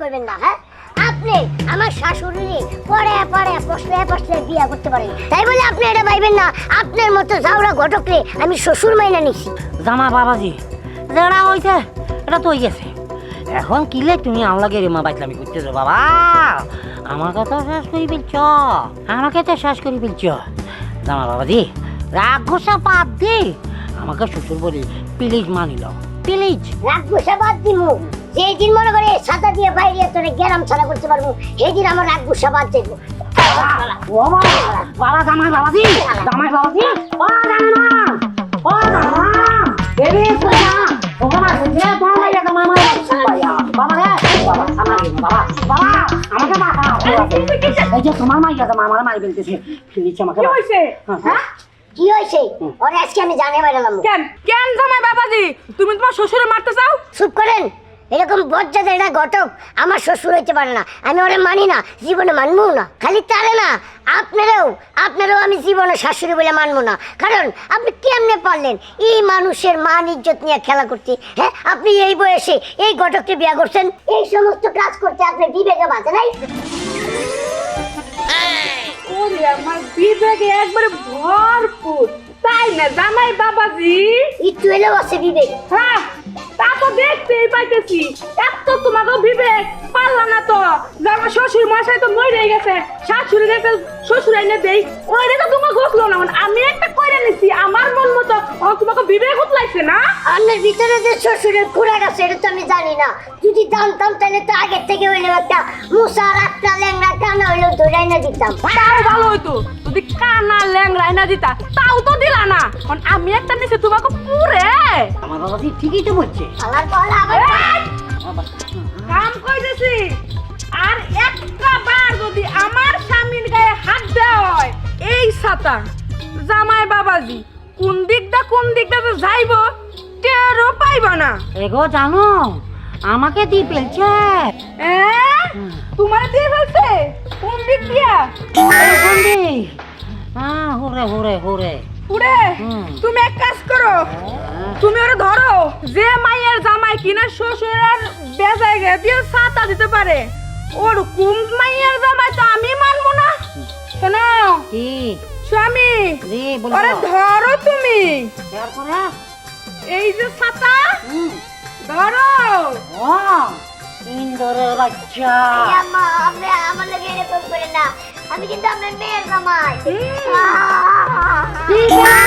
করবেন না। হ্যাঁ, আপনি আমার শাশুড়ি পরে পরে প্রশ্নে বিয়া করতে পারেন, তাই বলে আপনি এটা ভাইবেন না আপনার মতো জাউরা ঘটকরে আমি শ্বশুর মাইনা নিছি। জামা বাবাজি যারা হইছে এটা তো হয়ে গেছে, এখন কিলে তুমি আল্লাহকে রেমা বাইতলামি করতেছো বাবা। আমাকে তো শেষ করে ফেলছ, আমাকে তো শেষ করে ফেলছ। জামা বাবাজি রাগ গোসা বাদ দি, আমাকে শ্বশুর বলি প্লিজ মানিল, প্লিজ। রাগ গোসা বাদ দিমু, যেই দিন মনে করে সাদা দিয়ে বাইরে তোরে গেরাম ছাড়া করতে পারবো, সেই দিন আমার রাগ গোসা বাদ দেবো। বাবা জামাই বাবাজি, জামাই বাবাজি, ও জামা, ও জামা, বেবি সোনা, ও বাবা শুনছে তোমার মাইয়া জামা মাইয়া বাবা রে, বাবা আমার বাবা, বাবা আমাকে বাবা, এই যে তোমার মাইয়া জামা আমার মাই বলতেছে, প্লিজ আমাকে। কি হইছে? হ্যাঁ, কি হয়েছে? ওরে আজকে আমি জানে বেড়ালাম। কেন কেন জামাই বাবাজি তুমি তোমার শ্বশুরে মারতে চাও? চুপ করেন, এরকম বজ্জাদের একটা ঘটক আমার শ্বশুর হইতে পারে না, আমি ওরে মানি না, জীবনে মানবো না। খালি তারে না, আপনারও আমি জীবনে শাশুড়ি বলে মানবো না। কারণ আপনি কেমনে পারলেন এই মানুষের মান ইজ্জত নিয়ে খেলা করতে? হ্যাঁ, আপনি এই বয়সে এই ঘটককে বিয়ে করছেন, এই সমস্ত কাজ করতে আপনার বিবেকে বাঁচে নাই? ওরে আমার বিবেকে একবারে ভরপুর, তাই না জামাই বাবাজি? একটু এলেও আছে বিবেক। হ্যাঁ, তা তো দেখতেই পাইতেছি, এত তোমাকে বিবেক পারলা না তো। আমার শ্বশুর মশাই তো মরে গেছে, শাশুড়ি একটা শ্বশুর এনে দেই, ওইটা তো তোমাকে ঘষলো না। মানে আমি একটা করে নিছি আমার মন মতো, তোমাকে বিবেক উতলাইছে না? আপনার ভিতরে যে শ্বশুরের খুঁড়া আছে এটা তো আমি জানি না। যদি জানতাম তাহলে তো আগের থেকে হইলে একটা মুসার একটা ল্যাংড়া কানা হইলেও ধরে না দিতাম। তাও ভালো হইতো যদি কানা ল্যাংড়াই না দিতা, তাও তো দিলা না। কারণ আমি একটা নিছি তোমাকে পুরে। আমার বাবাজি ঠিকই তো বলছে। আমার বলা আবার এই, কাম কইতেছি, আর একটা বার যদি আমার স্বামীর গায়ে হাত দেওয়া হয়, এই ছাতা জামাই বাবাজি কোন দিকটা তো যাইব টেরও পাইবা না। এগো জানো আমাকে দিয়ে ফেলছে। তোমার দিয়ে ফেলছে? কোন দিক দিয়া? হুরে হুরে হুরে। পুরে তুমি এক কাজ করো, তুমি ওরে ধরো। যে মাইয়ের জামাই কিনা শ্বশুরের বেজায় গে দিয়ে ছাতা দিতে পারে, ওর কুম মাইয়ের জামাই তো আমি মানবো না। শোনো কি স্বামী, জি বলো। ওরে ধরো তুমি, তারপরে এই যে ছাতা ধরো। ও ইন্দরের বাচ্চা। আম্মা, আপনি আমার লগে এরকম করেন না, আমি কিন্তু আপনার মেয়ের জামাই। ঠিক আছে